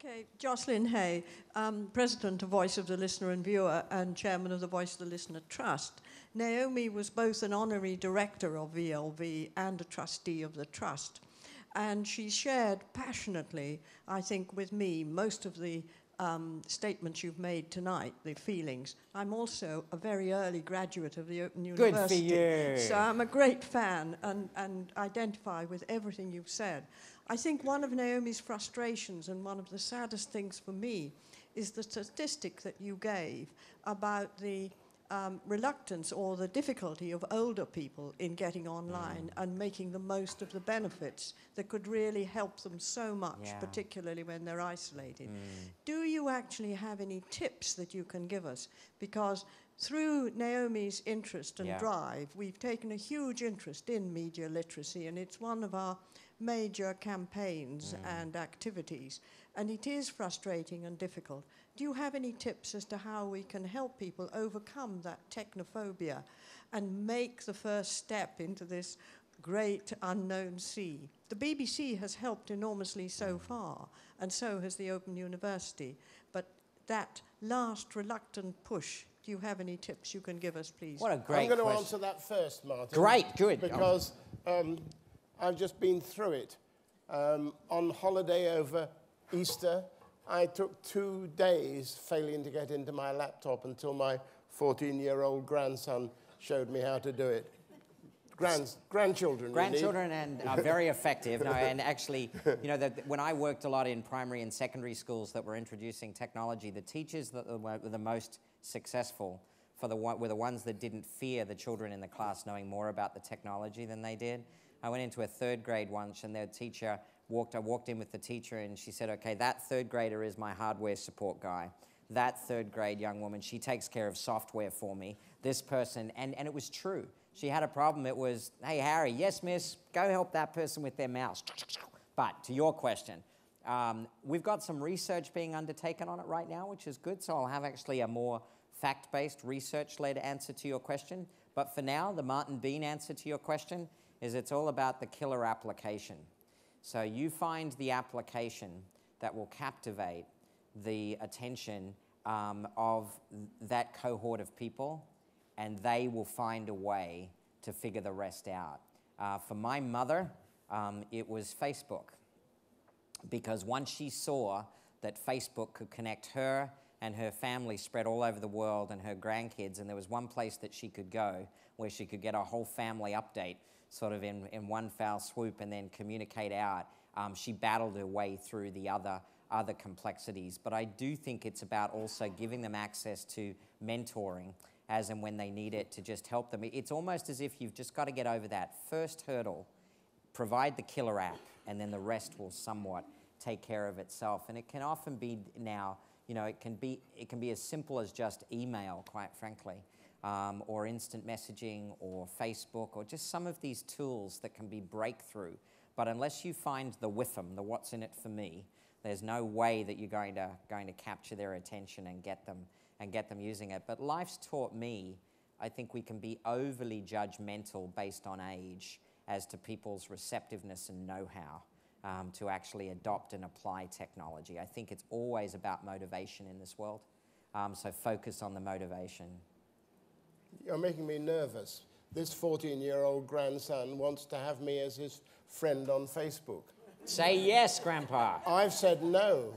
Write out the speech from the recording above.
Okay, Jocelyn Hay, President of Voice of the Listener and Viewer and Chairman of the Voice of the Listener Trust. Naomi was both an honorary director of VLV and a trustee of the Trust. And she shared passionately, I think, with me, most of the statements you've made tonight, the feelings. I'm also a very early graduate of the Open University. Good for you. So I'm a great fan and identify with everything you've said. I think one of Naomi's frustrations and one of the saddest things for me is the statistic that you gave about the reluctance or the difficulty of older people in getting online and making the most of the benefits that could really help them so much, particularly when they're isolated. Do you actually have any tips that you can give us? Because through Naomi's interest and drive, we've taken a huge interest in media literacy, and it's one of our major campaigns and activities. And it is frustrating and difficult. Do you have any tips as to how we can help people overcome that technophobia and make the first step into this great unknown sea? The BBC has helped enormously so far, and so has the Open University. But that last reluctant push, do you have any tips you can give us, please? What a great I'm going question. to answer that first, Martin. Great, good. Because I've just been through it. On holiday over Easter, I took 2 days failing to get into my laptop until my 14-year-old grandson showed me how to do it. Grandchildren, Grandchildren and are very effective. No, and actually, you know, when I worked a lot in primary and secondary schools that were introducing technology, the teachers that were the most successful were the ones that didn't fear the children in the class knowing more about the technology than they did. I went into a 3rd grade once, and their teacher I walked in with the teacher, and she said, okay, that 3rd grader is my hardware support guy. That 3rd grade young woman, she takes care of software for me. This person, and it was true. She had a problem. It was, hey, Harry, yes, miss, go help that person with their mouse. But to your question, we've got some research being undertaken on it right now, which is good. So I'll have actually a more fact-based, research-led answer to your question. But for now, the Martin Bean answer to your question is it's all about the killer application. So you find the application that will captivate the attention of that cohort of people, and they will find a way to figure the rest out. For my mother, it was Facebook, because once she saw that Facebook could connect her and her family spread all over the world and her grandkids, and there was one place that she could go where she could get a whole family update sort of in one foul swoop and then communicate out, she battled her way through the other complexities. But I do think it's about also giving them access to mentoring as and when they need it to just help them. It's almost as if you've just got to get over that first hurdle, provide the killer app, and then the rest will somewhat take care of itself. And it can often be now, you know, it can be as simple as just email, quite frankly, or instant messaging, or Facebook, or just some of these tools that can be breakthrough. But unless you find the WIFM, the what's in it for me, there's no way that you're going to capture their attention and get them using it. But life's taught me, I think we can be overly judgmental based on age as to people's receptiveness and know-how to actually adopt and apply technology. I think it's always about motivation in this world. So focus on the motivation. You're making me nervous. This 14-year-old grandson wants to have me as his friend on Facebook. Say yes, Grandpa. I've said no.